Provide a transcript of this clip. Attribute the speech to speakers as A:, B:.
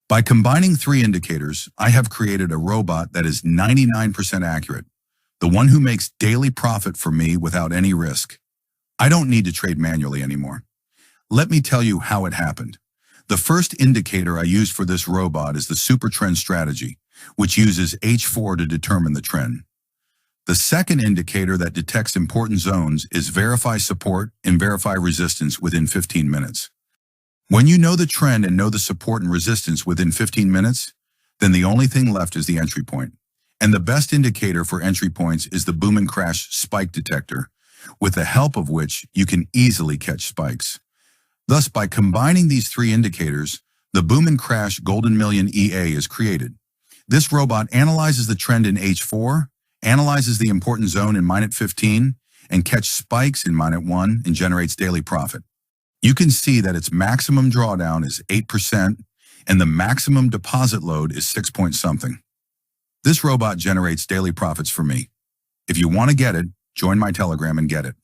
A: By combining three indicators, I have created a robot that is 99% accurate, the one who makes daily profit for me without any risk. I don't need to trade manually anymore. Let me tell you how it happened. The first indicator I used for this robot is the super trend strategy, which uses H4 to determine the trend. The second indicator that detects important zones is verify support and verify resistance within 15 minutes. When you know the trend and know the support and resistance within 15 minutes, then the only thing left is the entry point. And the best indicator for entry points is the boom and crash spike detector, with the help of which you can easily catch spikes. Thus, by combining these three indicators, the boom and crash golden million EA is created. This robot analyzes the trend in H4, analyzes the important zone in minute 15, and catches spikes in minute 1 and generates daily profit. You can see that its maximum drawdown is 8% and the maximum deposit load is 6 point something. This robot generates daily profits for me. If you want to get it, join my Telegram and get it.